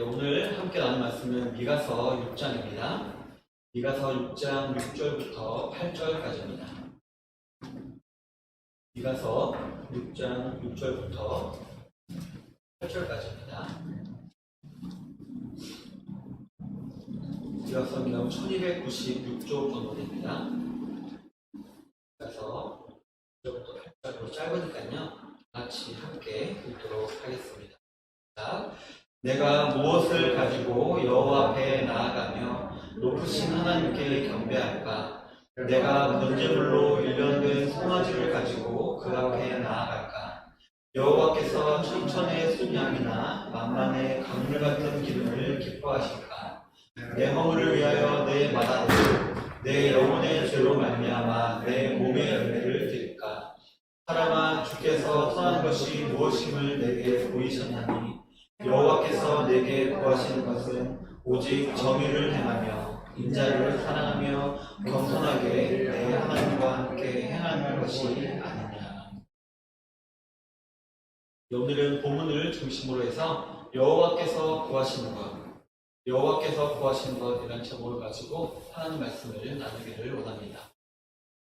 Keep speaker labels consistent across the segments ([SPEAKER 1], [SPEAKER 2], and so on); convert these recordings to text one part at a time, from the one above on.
[SPEAKER 1] 오늘 함께 나눌 말씀은 미가서 6장입니다. 미가서 6장 6절부터 8절까지입니다. 미가서 6장 6절부터 8절까지입니다. 미가서 성경 1296쪽 정도 됩니다. 그래서 6절부터 8절로 짧으니까요. 같이 함께 읽도록 하겠습니다. 자, 내가 무엇을 가지고 여호와 앞에 나아가며 높으신 하나님께 경배할까? 내가 번제물로 일련된 송아지를 가지고 그 앞에 나아갈까? 여호와께서 천천의 순양이나 만만의 강물 같은 기름을 기뻐하실까? 내 허물을 위하여 내 마다로 내 영혼의 죄로 말미암아 내 몸의 열매를 드릴까? 사람아, 주께서 선한 것이 무엇임을 내게 보이셨나니 여호와께서 내게 구하시는 것은 오직 정의를 행하며 인자를 사랑하며 겸손하게 내 하나님과 함께 행하는 것이 아니냐. 오늘은 본문을 중심으로 해서 여호와께서 구하시는 것 이런 제목을 가지고 하나님 말씀을 나누기를 원합니다.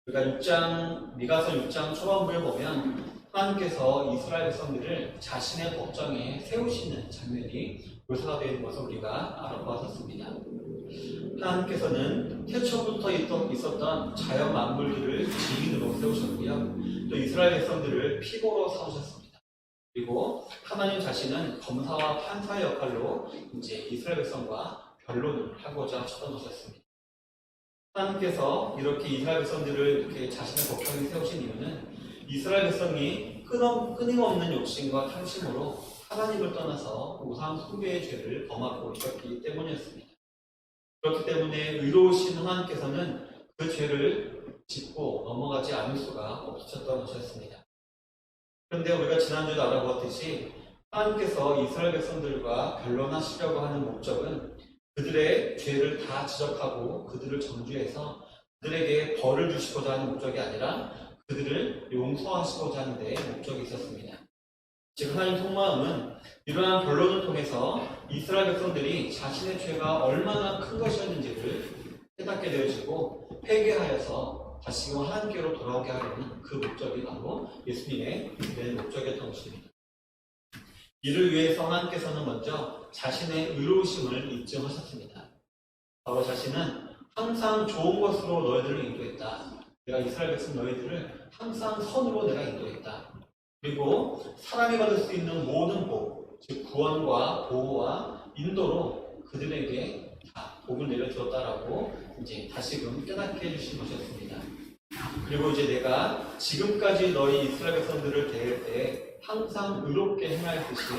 [SPEAKER 1] 그러니까 미가서 6장 초반부에 보면 하나님께서 이스라엘 백성들을 자신의 법정에 세우시는 장면이 묘사가 되어 있는 것을 우리가 알아보았습니다. 하나님께서는 태초부터 있었던 자연 만물들을 증인으로 세우셨고요. 또 이스라엘 백성들을 피고로 삼으셨습니다. 그리고 하나님 자신은 검사와 판사의 역할로 이제 이스라엘 백성과 변론을 하고자 하셨던 것이었습니다. 하나님께서 이렇게 이스라엘 백성들을 이렇게 자신의 법정에 세우신 이유는 이스라엘 백성이 끊임없는 욕심과 탐심으로 하나님을 떠나서 우상 숭배의 죄를 범하고 있었기 때문이었습니다. 그렇기 때문에 의로우신 하나님께서는 그 죄를 짚고 넘어가지 않을 수가 없으셨던 것이었습니다. 그런데 우리가 지난주에 알아보았듯이 하나님께서 이스라엘 백성들과 변론하시려고 하는 목적은 그들의 죄를 다 지적하고 그들을 정죄해서 그들에게 벌을 주시고자 하는 목적이 아니라 그들을 용서하시고자 하는 데 목적이 있었습니다. 즉 하나님 속마음은 이러한 변론을 통해서 이스라엘 백성들이 자신의 죄가 얼마나 큰 것이었는지를 깨닫게 되어지고 회개하여서 다시금 하나님께로 돌아오게 하려는 그 목적이 바로 예수님의 목적이었던 것입니다. 이를 위해서 하나님께서는 먼저 자신의 의로우심을 입증하셨습니다. 바로 자신은 항상 좋은 것으로 너희들을 인도했다. 내가 이스라엘 백성 너희들을 항상 선으로 내가 인도했다. 그리고 사람이 받을 수 있는 모든 복, 즉 구원과 보호와 인도로 그들에게 다 복을 내려주었다라고 이제 다시금 깨닫게 해주신 것이었습니다. 그리고 이제 내가 지금까지 너희 이스라엘 백성들을 대할 때 항상 의롭게 행하였듯이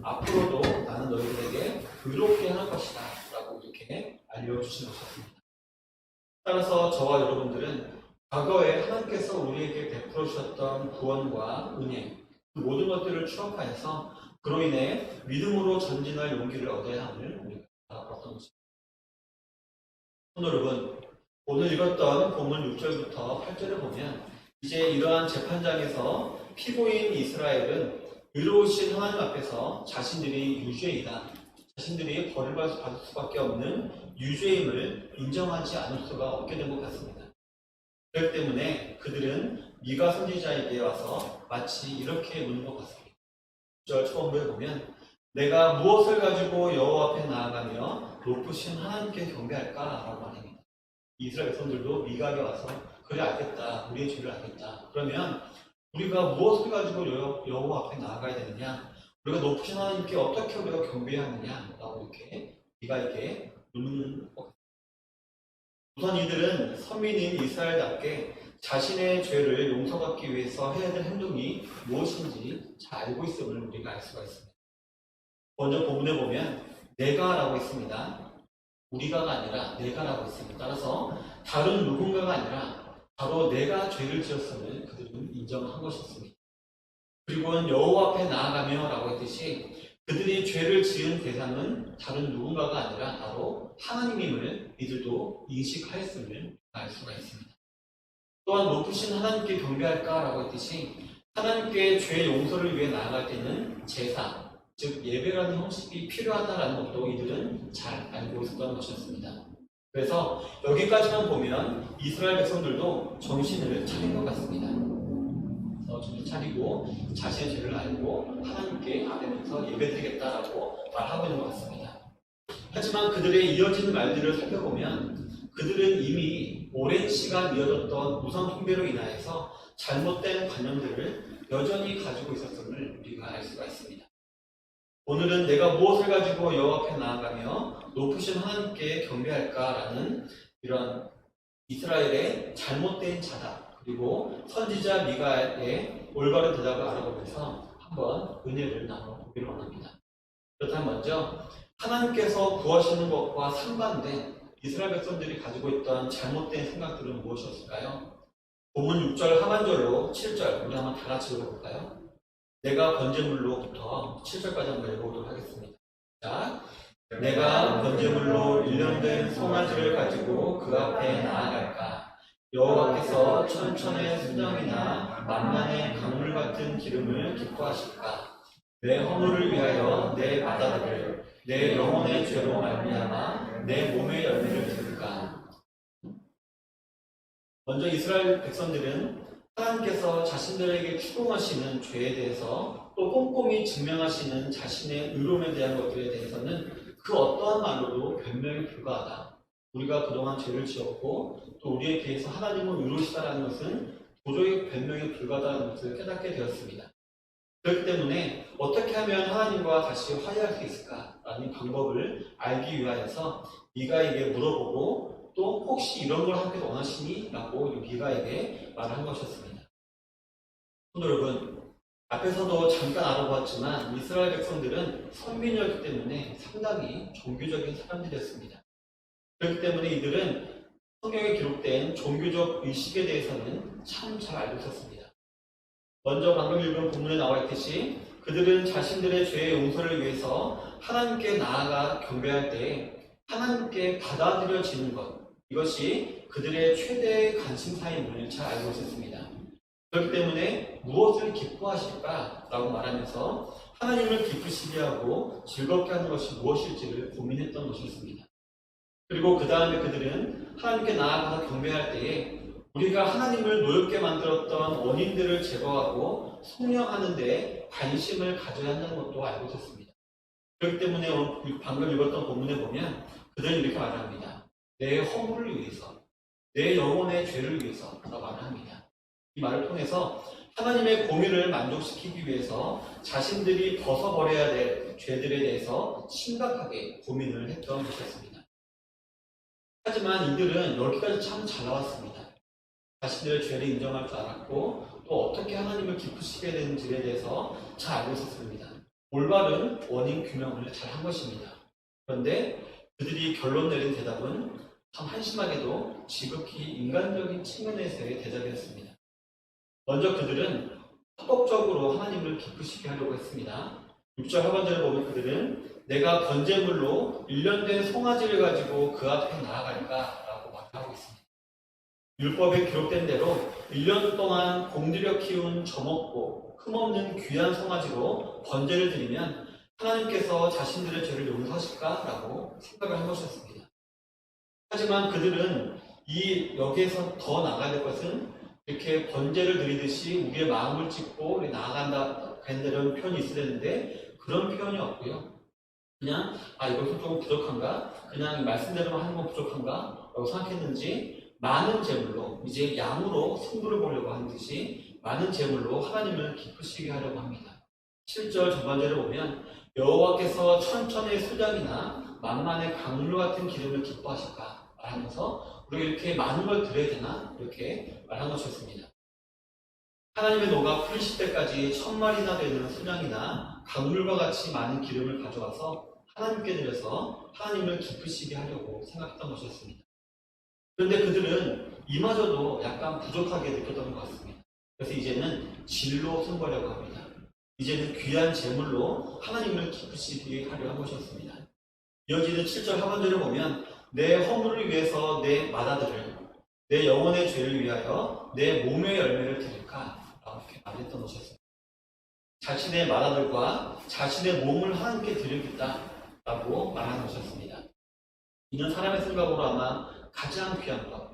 [SPEAKER 1] 앞으로도 나는 너희들에게 의롭게 할 것이다 라고 이렇게 알려주신 것이었습니다. 따라서 저와 여러분들은 과거에 하나님께서 우리에게 베풀어 주셨던 구원과 은혜 그 모든 것들을 추억하여서 그로 인해 믿음으로 전진할 용기를 얻어야 함을 우리가 알아봤던 것입니다. 여러분, 오늘 읽었던 본문 6절부터 8절을 보면 이제 이러한 재판장에서 피고인 이스라엘은 의로우신 하나님 앞에서 자신들이 유죄이다. 자신들이 벌을 받을 수밖에 없는 유죄임을 인정하지 않을 수가 없게 된 것 같습니다. 그렇기 때문에 그들은 미가 선지자에게 와서 마치 이렇게 묻는 것 같습니다. 6절 초반부에 보면 내가 무엇을 가지고 여호와 앞에 나아가며 높으신 하나님께 경배할까? 라고 말합니다. 이스라엘 백성들도 미가에 와서 그래 알겠다. 우리의 죄를 알겠다. 그러면 우리가 무엇을 가지고 여호와 앞에 나아가야 되느냐? 우리가 높으신 하나님께 어떻게 우리가 경배해야 하느냐? 라고 이렇게 미가에게 묻는 것 같습니다. 우선 이들은 선민인 이스라엘답게 자신의 죄를 용서받기 위해서 해야 될 행동이 무엇인지 잘 알고 있음을 우리가 알 수가 있습니다. 먼저 본문에 보면 내가라고 있습니다. 우리가가 아니라 내가라고 있습니다. 따라서 다른 누군가가 아니라 바로 내가 죄를 지었음을 그들은 인정한 것이었습니다. 그리고는 여호와 앞에 나아가며 라고 했듯이 그들이 죄를 지은 대상은 다른 누군가가 아니라 바로 하나님임을 이들도 인식하였음을 알 수가 있습니다. 또한 높으신 하나님께 경배할까라고 했듯이 하나님께 죄 용서를 위해 나아갈 때는 제사, 즉 예배라는 형식이 필요하다는 것도 이들은 잘 알고 있었던 것이었습니다. 그래서 여기까지만 보면 이스라엘 백성들도 정신을 차린 것 같습니다. 정신 차리고 자신의 죄를 알고 하나님께 아뢰면서 예배드리겠다라고 말하고 있는 것 같습니다. 하지만 그들의 이어지는 말들을 살펴보면 그들은 이미 오랜 시간 이어졌던 우상 숭배로 인하여서 잘못된 관념들을 여전히 가지고 있었음을 우리가 알 수가 있습니다. 오늘은 내가 무엇을 가지고 여호와 앞에 나아가며 높으신 하나님께 경배할까라는 이런 이스라엘의 잘못된 자다, 그리고 선지자 미가의 올바른 대답을 알아보면서 한번 은혜를 나눠보기를 원합니다. 그렇다면 먼저 하나님께서 구하시는 것과 상반된 이스라엘 백성들이 가지고 있던 잘못된 생각들은 무엇이었을까요? 본문 6절 하반절로 7절 우리 한번 다 같이 읽어볼까요? 내가 번제물로부터 7절까지 한번 읽어보도록 하겠습니다. 자, 내가 번제물로 1년 된 송아지를 가지고 그 앞에 나아갈까? 여호와께서 천천의 순양이나 만만의 강물 같은 기름을 기뻐하실까? 내 허물을 위하여 내 바다들을 내 영혼의 죄로 말미암아 내 몸의 열매를 들을까? 먼저 이스라엘 백성들은 하나님께서 자신들에게 추궁하시는 죄에 대해서 또 꼼꼼히 증명하시는 자신의 의로움에 대한 것들에 대해서는 그 어떠한 말로도 변명이 불가하다. 우리가 그동안 죄를 지었고 또 우리에 비해서 하나님은 의로우시다라는 것은 도저히 변명이 불가하다는 것을 깨닫게 되었습니다. 그렇기 때문에 어떻게 하면 하나님과 다시 화해할 수 있을까라는 방법을 알기 위하여서 미가에게 물어보고 또 혹시 이런 걸 하기를 원하시니? 라고 미가에게 말을 한 것이었습니다. 여러분, 앞에서도 잠깐 알아보았지만 이스라엘 백성들은 선민이었기 때문에 상당히 종교적인 사람들이었습니다. 그렇기 때문에 이들은 성경에 기록된 종교적 의식에 대해서는 참 잘 알고 있었습니다. 먼저 방금 읽은 본문에 나와 있듯이 그들은 자신들의 죄의 용서를 위해서 하나님께 나아가 경배할 때 하나님께 받아들여지는 것, 이것이 그들의 최대의 관심사임을 잘 알고 있었습니다. 그렇기 때문에 무엇을 기뻐하실까라고 말하면서 하나님을 기쁘시게 하고 즐겁게 하는 것이 무엇일지를 고민했던 것이었습니다. 그리고 그 다음에 그들은 하나님께 나아가서 경배할 때에 우리가 하나님을 노엽게 만들었던 원인들을 제거하고 성령하는 데 관심을 가져야 한다는 것도 알고 있었습니다. 그렇기 때문에 방금 읽었던 본문에 보면 그들은 이렇게 말합니다. 내 허물을 위해서, 내 영혼의 죄를 위해서 라고 말을 합니다. 이 말을 통해서 하나님의 공의를 만족시키기 위해서 자신들이 벗어버려야 될 죄들에 대해서 심각하게 고민을 했던 것이었습니다. 하지만 이들은 여기까지 참 잘 나왔습니다. 자신들의 죄를 인정할 줄 알았고 또 어떻게 하나님을 기쁘시게 되는지에 대해서 잘 알고 있었습니다. 올바른 원인 규명을 잘 한 것입니다. 그런데 그들이 결론 내린 대답은 참 한심하게도 지극히 인간적인 측면에서의 대답이었습니다. 먼저 그들은 합법적으로 하나님을 기쁘시게 하려고 했습니다. 6절 하반절에 보면 그들은 내가 번제물로 1년 된 송아지를 가지고 그 앞에 나아갈까라고 말하고 있습니다. 율법에 기록된 대로 1년 동안 공들여 키운 젖먹고 흠없는 귀한 송아지로 번제를 드리면 하나님께서 자신들의 죄를 용서하실까라고 생각을 한 것이었습니다. 하지만 그들은 여기에서 더 나아가야 될 것은 이렇게 번제를 드리듯이 우리의 마음을 찢고 우리 나아간다 이런 표현이 있어야 되는데 그런 표현이 없고요. 그냥 이것은 조금 부족한가? 그냥 말씀대로만 하는 건 부족한가? 라고 생각했는지 많은 제물로 이제 양으로 승부를 보려고 하는 듯이 많은 제물로 하나님을 기쁘시게 하려고 합니다. 7절 전반절에 보면 여호와께서 천천의 수장이나 만만의 강물 같은 기름을 기뻐하실까 말하면서 우리가 이렇게 많은 걸 드려야 되나? 이렇게 말한 것이었습니다. 하나님의 노가 풀리실 때까지 1000마리나 되는 수장이나 강물과 같이 많은 기름을 가져와서 하나님께 드려서 하나님을 기쁘시게 하려고 생각했던 것이었습니다. 그런데 그들은 이마저도 약간 부족하게 느꼈던 것 같습니다. 그래서 이제는 질로 승부하려고 합니다. 이제는 귀한 제물로 하나님을 기쁘시게 하려 한 것이었습니다. 이어지는 7절 하반절에 보면 내 허물을 위해서 내 맏아들을 내 영혼의 죄를 위하여 내 몸의 열매를 드릴까? 라고 이렇게 말했던 것이었습니다. 자신의 맏아들과 자신의 몸을 하나님께 드리겠다라고 말하는 것이었습니다. 이는 사람의 생각으로 아마 가장 귀한 것,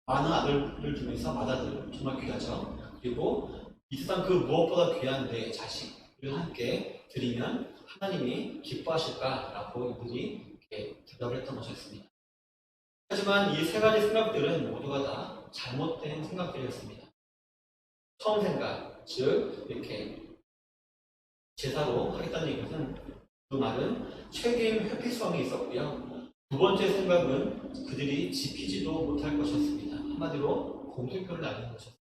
[SPEAKER 1] 많은 아들들 중에서 맏아들 정말 귀하죠. 그리고 이 세상 그 무엇보다 귀한 내 자식을 함께 드리면 하나님이 기뻐하실까라고 이들이 이렇게 대답을 했던 것이었습니다. 하지만 이 세 가지 생각들은 모두가 다 잘못된 생각들이었습니다. 처음 생각, 즉 이렇게 제사로 하겠다는 얘기는 그 말은 책임 회피성이 있었고요. 두 번째 생각은 그들이 지키지도 못할 것이었습니다. 한마디로 공통표를 날리는 것이었습니다.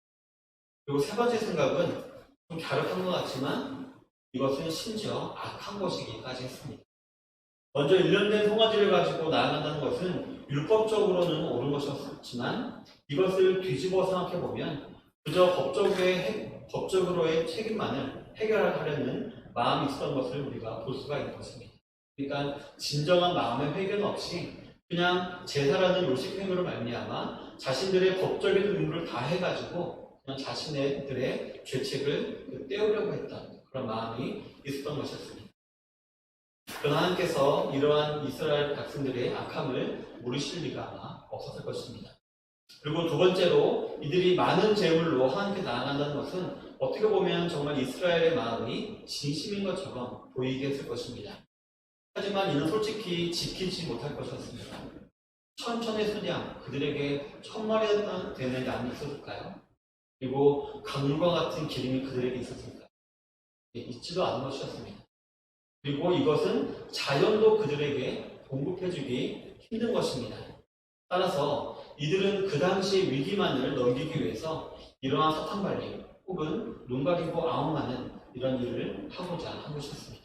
[SPEAKER 1] 그리고 세 번째 생각은 좀 갸륵한 것 같지만 이것은 심지어 악한 것이기까지 했습니다. 먼저 일련된 송아지를 가지고 나아간다는 것은 율법적으로는 옳은 것이었지만 이것을 뒤집어 생각해보면 그저 법적으로의 책임만을 해결하려는 마음이 있었던 것을 우리가 볼 수가 있는 것입니다. 그러니까 진정한 마음의 회개는 없이 그냥 제사라는 요식 행위로 말미암아 자신들의 법적인 의무를 다 해가지고 그냥 자신들의 죄책을 떼우려고 했던 그런 마음이 있었던 것이었습니다. 그러나 하나님께서 이러한 이스라엘 백성들의 악함을 모르실 리가 아마 없었을 것입니다. 그리고 두 번째로 이들이 많은 재물로 하나님께 나아간다는 것은 어떻게 보면 정말 이스라엘의 마음이 진심인 것처럼 보이게 했을 것입니다. 하지만 이는 솔직히 지키지 못할 것이었습니다. 천천의 수량, 그들에게 1000마리 되는 양이 있었을까요? 그리고 강물과 같은 기름이 그들에게 있었을까요? 있지도 않은 것이었습니다. 그리고 이것은 자연도 그들에게 공급해주기 힘든 것입니다. 따라서 이들은 그 당시 위기만을 넘기기 위해서 이러한 사탕발림 혹은 눈 가리고 아웅하는 이런 일을 하고자 한 것이었습니다.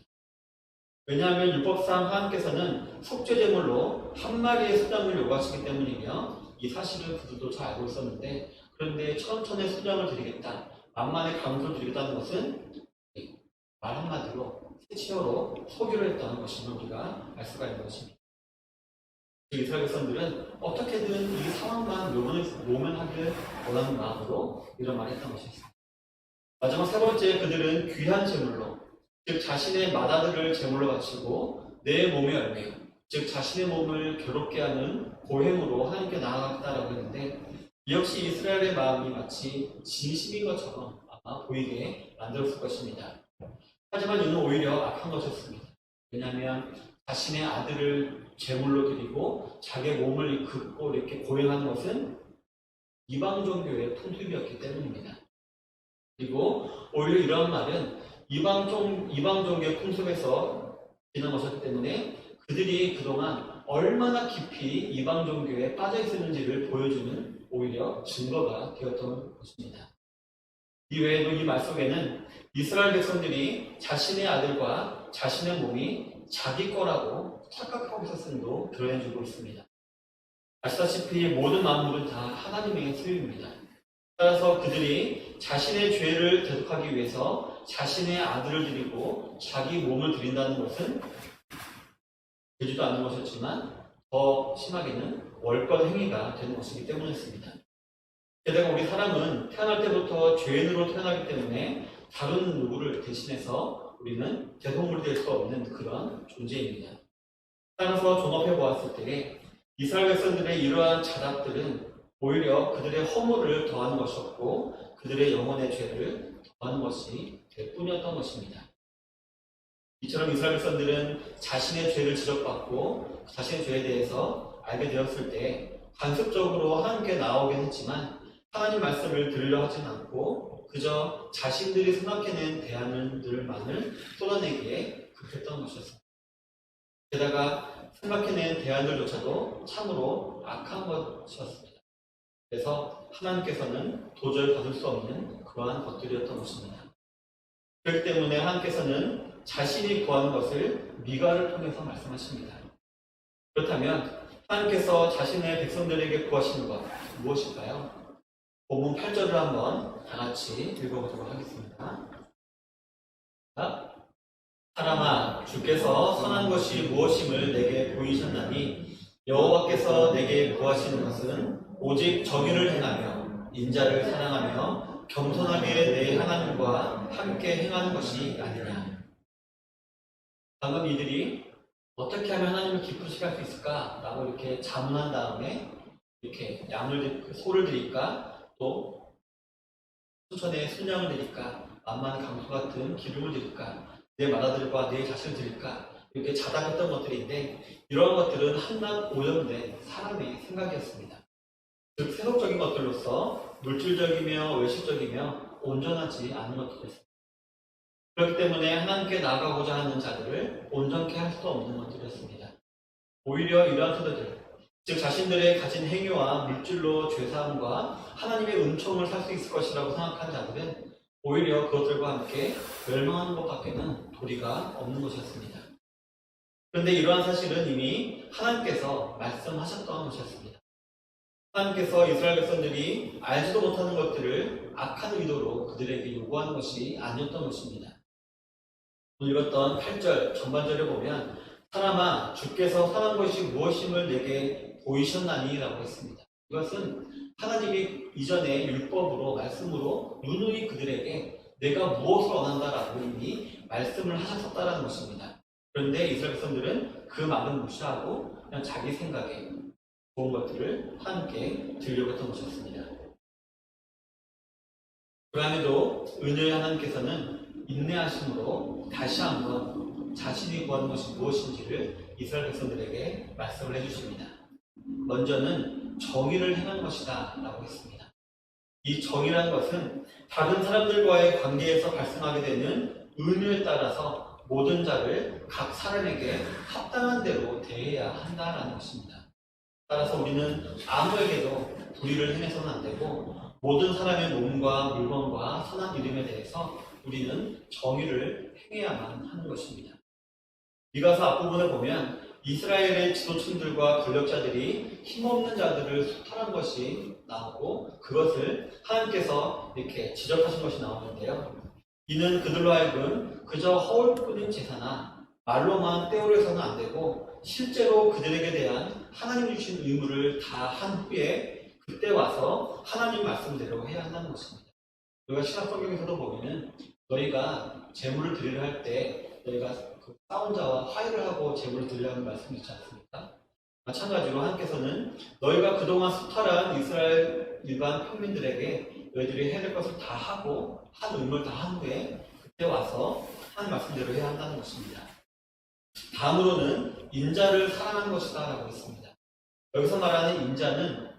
[SPEAKER 1] 왜냐하면 율법상 하나님께서는 속죄제물로 한 마리의 수량을 요구하시기 때문이며 이 사실을 그들도 잘 알고 있었는데 그런데 천천의 수량을 드리겠다, 만만의 강수를 드리겠다는 것은 말 한마디로 세치어로 속이려 했던 것임을 우리가 알 수가 있는 것입니다. 이스라엘 백성들은 어떻게든 이 상황만 모면하기를 원하는 마음으로 이런 말을 했던 것이었습니다. 마지막 세 번째, 그들은 귀한 제물로, 즉 자신의 맏아들을 제물로 바치고 내 몸의 열매, 즉 자신의 몸을 괴롭게 하는 고행으로 하나님께 나아갔다라고 했는데 이 역시 이스라엘의 마음이 마치 진심인 것처럼 아마 보이게 만들었을 것입니다. 하지만 이는 오히려 악한 것이었습니다. 왜냐하면 자신의 아들을 제물로 드리고 자기의 몸을 긋고 이렇게 고행하는 것은 이방 종교의 풍습이었기 때문입니다. 그리고 오히려 이러한 말은 이방 종교의 풍습에서 지난 것이기 때문에 그들이 그동안 얼마나 깊이 이방 종교에 빠져 있었는지를 보여주는 오히려 증거가 되었던 것입니다. 이 외에도 이 말 속에는 이스라엘 백성들이 자신의 아들과 자신의 몸이 자기 거라고 착각하고 있었음도 드러내주고 있습니다. 아시다시피 모든 만물은 다 하나님의 소유입니다. 따라서 그들이 자신의 죄를 대속하기 위해서 자신의 아들을 드리고 자기 몸을 드린다는 것은 되지도 않는 것이었지만 더 심하게는 월권 행위가 되는 것이기 때문이었습니다. 게다가 우리 사람은 태어날 때부터 죄인으로 태어나기 때문에 다른 누구를 대신해서 우리는 대속물이 될 수 없는 그런 존재입니다. 따라서 종합해 보았을 때 이스라엘 백성들의 이러한 자답들은 오히려 그들의 허물을 더하는 것이었고 그들의 영혼의 죄를 더하는 것이 될 뿐이었던 것입니다. 이처럼 이스라엘 백성들은 자신의 죄를 지적받고 자신의 죄에 대해서 알게 되었을 때 간섭적으로 하나님께 나오긴 했지만 하나님 말씀을 들으려 하진 않고 그저 자신들이 생각해낸 대안들만을 쏟아내기에 급했던 것이었습니다. 게다가 생각해낸 대안들조차도 참으로 악한 것이었습니다. 그래서 하나님께서는 도저히 받을 수 없는 그러한 것들이었던 것입니다. 그렇기 때문에 하나님께서는 자신이 구하는 것을 미가를 통해서 말씀하십니다. 그렇다면 하나님께서 자신의 백성들에게 구하시는 것 무엇일까요? 본문 8절을 한번 다 같이 읽어보도록 하겠습니다. 사람아, 주께서 선한 것이 무엇임을 내게 보이셨나니 여호와께서 내게 구하시는 것은 오직 정의를 행하며 인자를 사랑하며 겸손하게 내 하나님과 함께 행하는 것이 아니냐. 방금 이들이 어떻게 하면 하나님을 기쁘시게 할 수 있을까? 라고 이렇게 자문한 다음에 이렇게 소를 드릴까? 또 수천의 순양을 드릴까? 만만 강수 같은 기름을 드릴까? 내 맏아들과 내 자신을 드릴까? 이렇게 자답했던 것들인데 이러한 것들은 한낱 오염된 사람의 생각이었습니다. 즉 세속적인 것들로서 물질적이며 외식적이며 온전하지 않은 것들이었습니다. 그렇기 때문에 하나님께 나아가고자 하는 자들을 온전케 할 수 없는 것들이었습니다. 오히려 이러한 태도들, 즉 자신들의 가진 행위와 물질로 죄사함과 하나님의 은총을 살 수 있을 것이라고 생각한 자들은 오히려 그것들과 함께 멸망하는 것밖에는 도리가 없는 것이었습니다. 그런데 이러한 사실은 이미 하나님께서 말씀하셨던 것이었습니다. 하나님께서 이스라엘 백성들이 알지도 못하는 것들을 악한 의도로 그들에게 요구하는 것이 아니었던 것입니다. 오늘 읽었던 8절 전반절에 보면 사람아 주께서 선한 것이 무엇임을 내게 보이셨나니 라고 했습니다. 이것은 하나님이 이전에 율법으로 말씀으로 누누이 그들에게 내가 무엇을 원한다라고 이미 말씀을 하셨었다는 것입니다. 그런데 이스라엘 백성들은 그 말은 무시하고 그냥 자기 생각에 좋은 것들을 하나님께 드리려고 했던 것이었습니다. 그럼에도 은혜의 하나님께서는 인내하심으로 다시 한번 자신이 구하는 것이 무엇인지를 이스라엘 백성들에게 말씀을 해주십니다. 먼저는 정의를 행하는 것이다 라고 했습니다. 이 정의라는 것은 다른 사람들과의 관계에서 발생하게 되는 은유에 따라서 모든 자를 각 사람에게 합당한 대로 대해야 한다는 것입니다. 따라서 우리는 아무에게도 불의를 행해서는 안 되고 모든 사람의 몸과 물건과 선한 이름에 대해서 우리는 정의를 행해야만 하는 것입니다. 미가서 앞부분을 보면 이스라엘의 지도층들과 권력자들이 힘없는 자들을 소탈한 것이 나오고 그것을 하나님께서 이렇게 지적하신 것이 나오는데요. 이는 그들로 하여금 그저 허울뿐인 제사나 말로만 떼오려서는 안 되고 실제로 그들에게 대한 하나님 주신 의무를 다 한 후에 그때 와서 하나님 말씀대로 해야 한다는 것입니다. 우리가 신약 성경에서도 보면은 너희가 제물을 드리려 할 때 너희가 그 싸운 자와 화해를 하고 제물을 드리려는 말씀이 있지 않습니까? 마찬가지로 하나님께서는 너희가 그동안 수탈한 이스라엘 일반 평민들에게 너희들이 해야 될 것을 다 하고 한 의무를 다 한 후에 그때 와서 하나님 말씀대로 해야 한다는 것입니다. 다음으로는 인자를 사랑하는 것이다 라고 했습니다. 여기서 말하는 인자는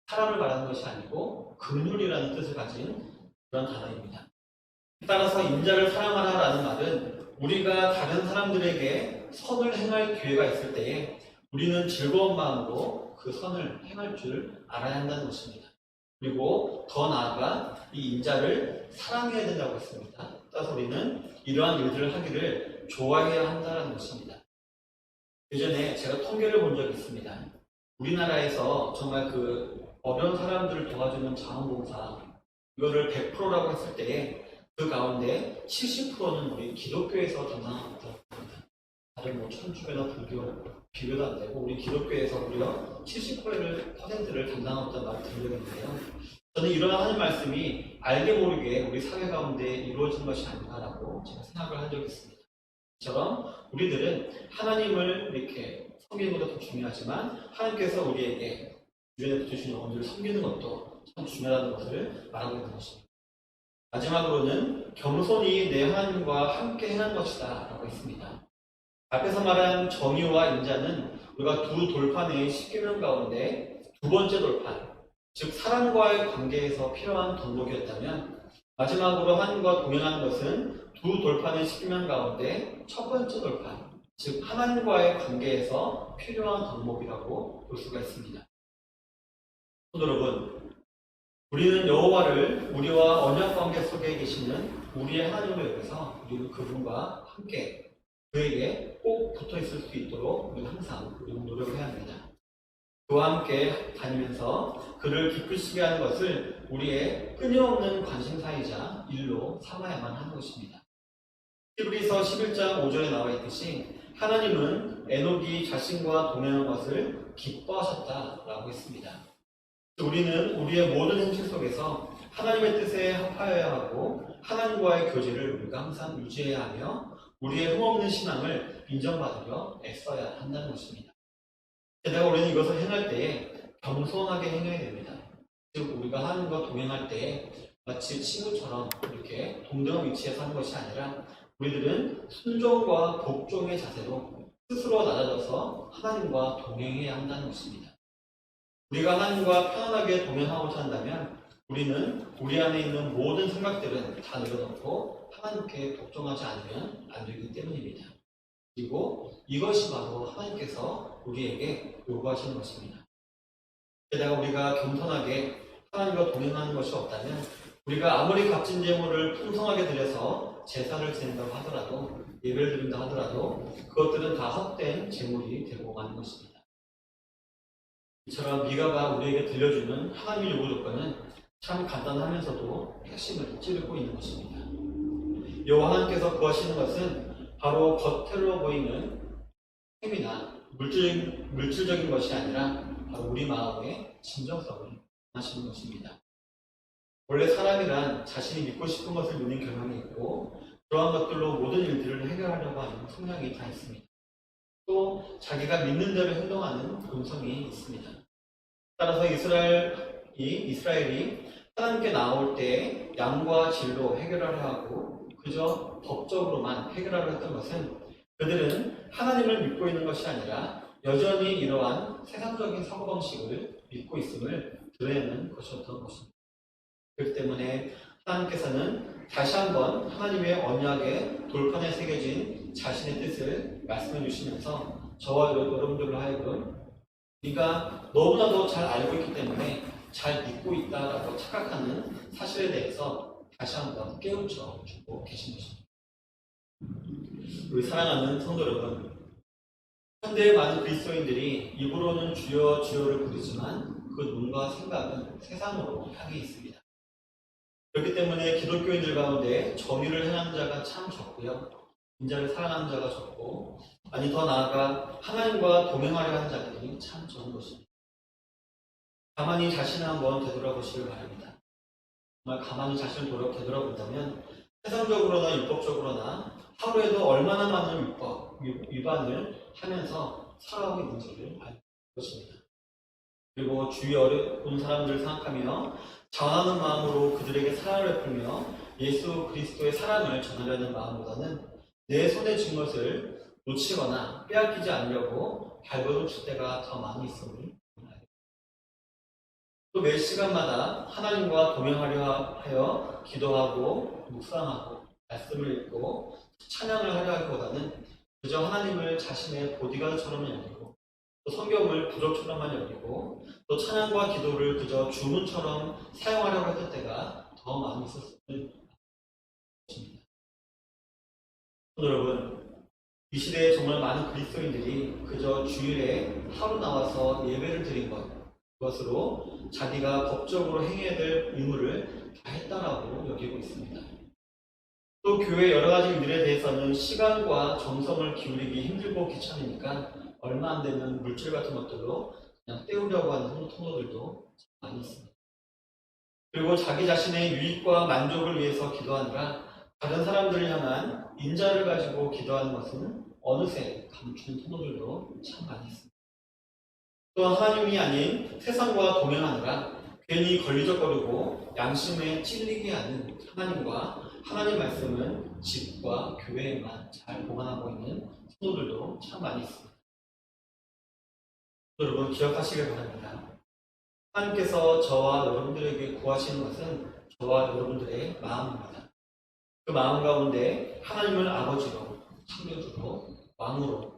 [SPEAKER 1] 사람을 말하는 것이 아니고 긍휼이라는 뜻을 가진 그런 단어입니다. 따라서 인자를 사랑하라 라는 말은 우리가 다른 사람들에게 선을 행할 기회가 있을 때에 우리는 즐거운 마음으로 그 선을 행할 줄 알아야 한다는 것입니다. 그리고 더 나아가 이 인자를 사랑해야 된다고 했습니다. 따라서 우리는 이러한 일들을 하기를 좋아해야 한다는 것입니다. 예전에 제가 통계를 본 적이 있습니다. 우리나라에서 정말 그 어려운 사람들을 도와주는 자원봉사 이거를 100%라고 했을 때에 그 가운데 70%는 우리 기독교에서 담당하고 있습니다. 다른 뭐 천주교나 불교 비교도 안 되고 우리 기독교에서 무려 70%를 담당하고 있다는 말을 들은 적이 있는데요. 저는 이런 하나님 말씀이 알게 모르게 우리 사회 가운데 이루어진 것이 아닌가라고 제가 생각을 한 적이 있습니다. 이처럼 우리들은 하나님을 이렇게 섬기는 것도 중요하지만 하나님께서 우리에게 주변에 주신 영혼들을 섬기는 것도 참 중요하다는 것을 말하고 있는 것입니다. 마지막으로는 겸손히 내 하나님과 함께 행한 것이다 라고 했습니다. 앞에서 말한 정의와 인자는 우리가 두 돌판의 10계명 가운데 두 번째 돌판, 즉 사람과의 관계에서 필요한 덕목이었다면 마지막으로 하나님과 동행하는 것은 두 돌판의 10계명 가운데 첫 번째 돌판, 즉 하나님과의 관계에서 필요한 덕목이라고 볼 수가 있습니다. 여러분, 우리는 여호와를 우리와 언약 관계 속에 계시는 우리의 하나님을 여기서 우리는 그분과 함께 그에게 꼭 붙어 있을 수 있도록 우리는 항상 노력을 해야 합니다. 그와 함께 다니면서 그를 기쁘시게 하는 것을 우리의 끊임없는 관심사이자 일로 삼아야만 하는 것입니다. 히브리서 11장 5절에 나와 있듯이 하나님은 에녹이 자신과 동행한 것을 기뻐하셨다라고 했습니다. 우리는 우리의 모든 행실 속에서 하나님의 뜻에 합하여야 하고 하나님과의 교제를 우리가 항상 유지해야 하며 우리의 흠없는 신앙을 인정받으려 애써야 한다는 것입니다. 게다가 우리는 이것을 행할 때에 겸손하게 행해야 됩니다. 즉 우리가 하나님과 동행할 때 마치 친구처럼 이렇게 동등한 위치에 사는 것이 아니라 우리들은 순종과 복종의 자세로 스스로 낮아져서 하나님과 동행해야 한다는 것입니다. 우리가 하나님과 편안하게 동행하고자 한다면 우리는 우리 안에 있는 모든 생각들은 다 내려놓고 하나님께 복종하지 않으면 안 되기 때문입니다. 그리고 이것이 바로 하나님께서 우리에게 요구하시는 것입니다. 게다가 우리가 겸손하게 하나님과 동행하는 것이 없다면 우리가 아무리 값진 제물을 풍성하게 드려서 제사를 지낸다고 하더라도 예배를 드린다 하더라도 그것들은 다 헛된 제물이 되고 마는 것입니다. 이처럼 미가가 우리에게 들려주는 하나님의 요구 조건은 참 간단하면서도 핵심을 찌르고 있는 것입니다. 여호와 하나님께서 구하시는 것은 바로 겉으로 보이는 행위나 물질적인 것이 아니라 바로 우리 마음의 진정성을 하시는 것입니다. 원래 사람이란 자신이 믿고 싶은 것을 믿는 경향이 있고 그러한 것들로 모든 일들을 해결하려고 하는 성향이 다 있습니다. 또 자기가 믿는 대로 행동하는 본성이 있습니다. 따라서 이스라엘이 하나님께 나올 때 양과 질로 해결하려 하고 그저 법적으로만 해결하려 했던 것은 그들은 하나님을 믿고 있는 것이 아니라 여전히 이러한 세상적인 사고방식을 믿고 있음을 드러내는 것이었던 것입니다. 그렇기 때문에 하나님께서는 다시 한번 하나님의 언약의 돌판에 새겨진 자신의 뜻을 말씀해 주시면서 저와 여러분들로 하여금 우리가 너무나도 잘 알고 있기 때문에 잘 믿고 있다라고 착각하는 사실에 대해서 다시 한번 깨우쳐 주고 계신 것입니다. 우리 사랑하는 성도 여러분, 현대의 많은 그리스도인들이 입으로는 주여 주여를 부르지만 그 눈과 생각은 세상으로 향해 있습니다. 그렇기 때문에 기독교인들 가운데 정의를 행하는 자가 참 적고요. 인자를 사랑하는 자가 적고 아니 더 나아가 하나님과 동행하려 하는 자들이 참 적은 것입니다. 가만히 자신을 한번 되돌아보시길 바랍니다. 정말 가만히 자신을 되돌아본다면 세상적으로나 율법적으로나 하루에도 얼마나 많은 위반을 하면서 살아오고 있는지를 알 것입니다. 그리고 주위 어려운 사람들을 생각하며 자원하는 마음으로 그들에게 사랑을 베풀며 예수 그리스도의 사랑을 전하려는 마음보다는 내 손에 쥔 것을 놓치거나 빼앗기지 않으려고 발버둥 칠 때가 더 많이 있음을 또 매 시간마다 하나님과 동행하려 하여 기도하고 묵상하고 말씀을 읽고 찬양을 하려 하기보다는 그저 하나님을 자신의 보디가드처럼 여기고 또 성경을 부적처럼만 여기고 또 찬양과 기도를 그저 주문처럼 사용하려고 했을 때가 더 많이 있었을 것입니다. 여러분, 이 시대에 정말 많은 그리스도인들이 그저 주일에 하루 나와서 예배를 드린 그것으로 자기가 법적으로 행해야 될 의무를 다 했다라고 여기고 있습니다. 또 교회 여러 가지 일들에 대해서는 시간과 정성을 기울이기 힘들고 귀찮으니까 얼마 안 되는 물질 같은 것들로 그냥 때우려고 하는 성도들도 많이 있습니다. 그리고 자기 자신의 유익과 만족을 위해서 기도하느라 다른 사람들을 향한 인자를 가지고 기도하는 것은 어느새 감추는 성도들도 참 많이 있습니다. 또 하나님이 아닌 세상과 동행하느라 괜히 걸리적거리고 양심에 찔리게 하는 하나님과 하나님 말씀은 집과 교회에만 잘 보관하고 있는 성도들도 참 많이 있습니다. 여러분 기억하시길 바랍니다. 하나님께서 저와 여러분들에게 구하시는 것은 저와 여러분들의 마음입니다. 그 마음 가운데 하나님을 아버지로, 창조주로, 왕으로,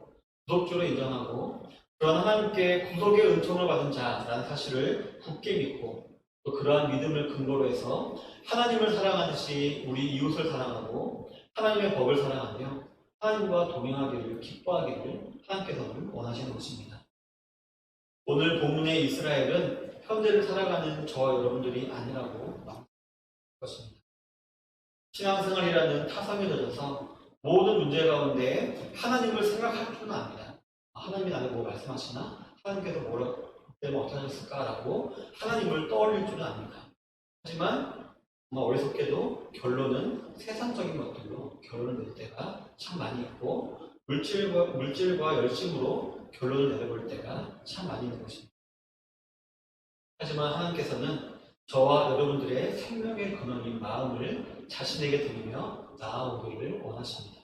[SPEAKER 1] 구속주로 인정하고 그런 하나님께 구속의 은총을 받은 자라는 사실을 굳게 믿고 또 그러한 믿음을 근거로 해서 하나님을 사랑하듯이 우리 이웃을 사랑하고 하나님의 법을 사랑하며 하나님과 동행하기를 기뻐하기를 하나님께서는 원하시는 것입니다. 오늘 본문의 이스라엘은 현대를 살아가는 저와 여러분들이 아니라고 말할 것입니다. 신앙생활이라는 타성에 젖어서 모든 문제 가운데 하나님을 생각할 뿐만 아니라 하나님이 나를 뭐 말씀하시나? 하나님께서 뭐라고 되면 어떻게 하셨을까라고 하나님을 떠올릴 줄은 압니다. 하지만 정말 어리석게도 결론은 세상적인 것들로 결론을 낼 때가 참 많이 있고 물질과 열심으로 결론을 내려볼 때가 참 많이 있는 것입니다. 하지만 하나님께서는 저와 여러분들의 생명의 근원인 마음을 자신에게 드리며 나아오기를 원하십니다.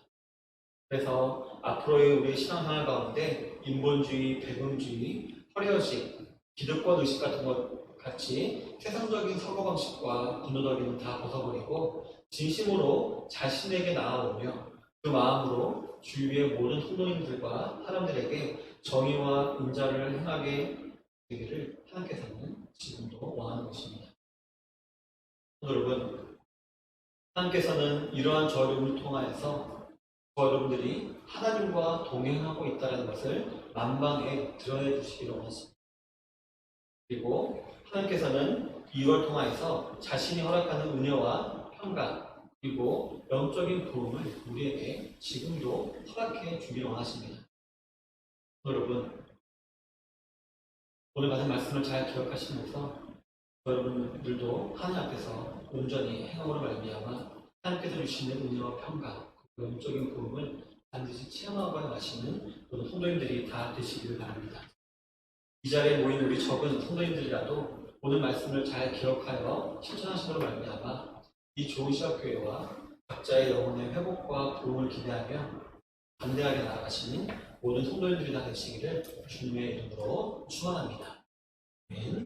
[SPEAKER 1] 그래서 앞으로의 우리 신앙생활 가운데 인본주의, 배분주의, 허례의식, 기득권 의식 같은 것 같이 세상적인 사고방식과 군노더기는 다 벗어버리고 진심으로 자신에게 나아오며 그 마음으로 주위의 모든 성도님들과 사람들에게 정의와 인자를 행하게 되기를 하나님께서는 지금도 원하는 것입니다. 여러분, 하나님께서는 이러한 저 여러분을 통하여서 저 여러분들이 하나님과 동행하고 있다는 것을 만방에 드러내 주시기를 원하십니다. 그리고 하나님께서는 이걸 통하여서 자신이 허락하는 은혜와 평강 그리고 영적인 도움을 우리에게 지금도 허락해 주기를 원하십니다. 여러분, 오늘 받은 말씀을 잘 기억하시면서 여러분들도 하나님 앞에서 온전히 행함으로 말미암아 하나님께서 주시는 은혜와 평강, 영적인 도움을 반드시 체험하고 가시는 모든 성도님들이 다 되시기를 바랍니다. 이 자리에 모인 우리 적은 성도님들이라도 오늘 말씀을 잘 기억하여 실천하심으로 말미암아 이 좋은 시각교회와 각자의 영혼의 회복과 도움을 기대하며 담대하게 나아가시는 모든 성도님들이 다 되시기를 주님의 이름으로 축원합니다. 아멘.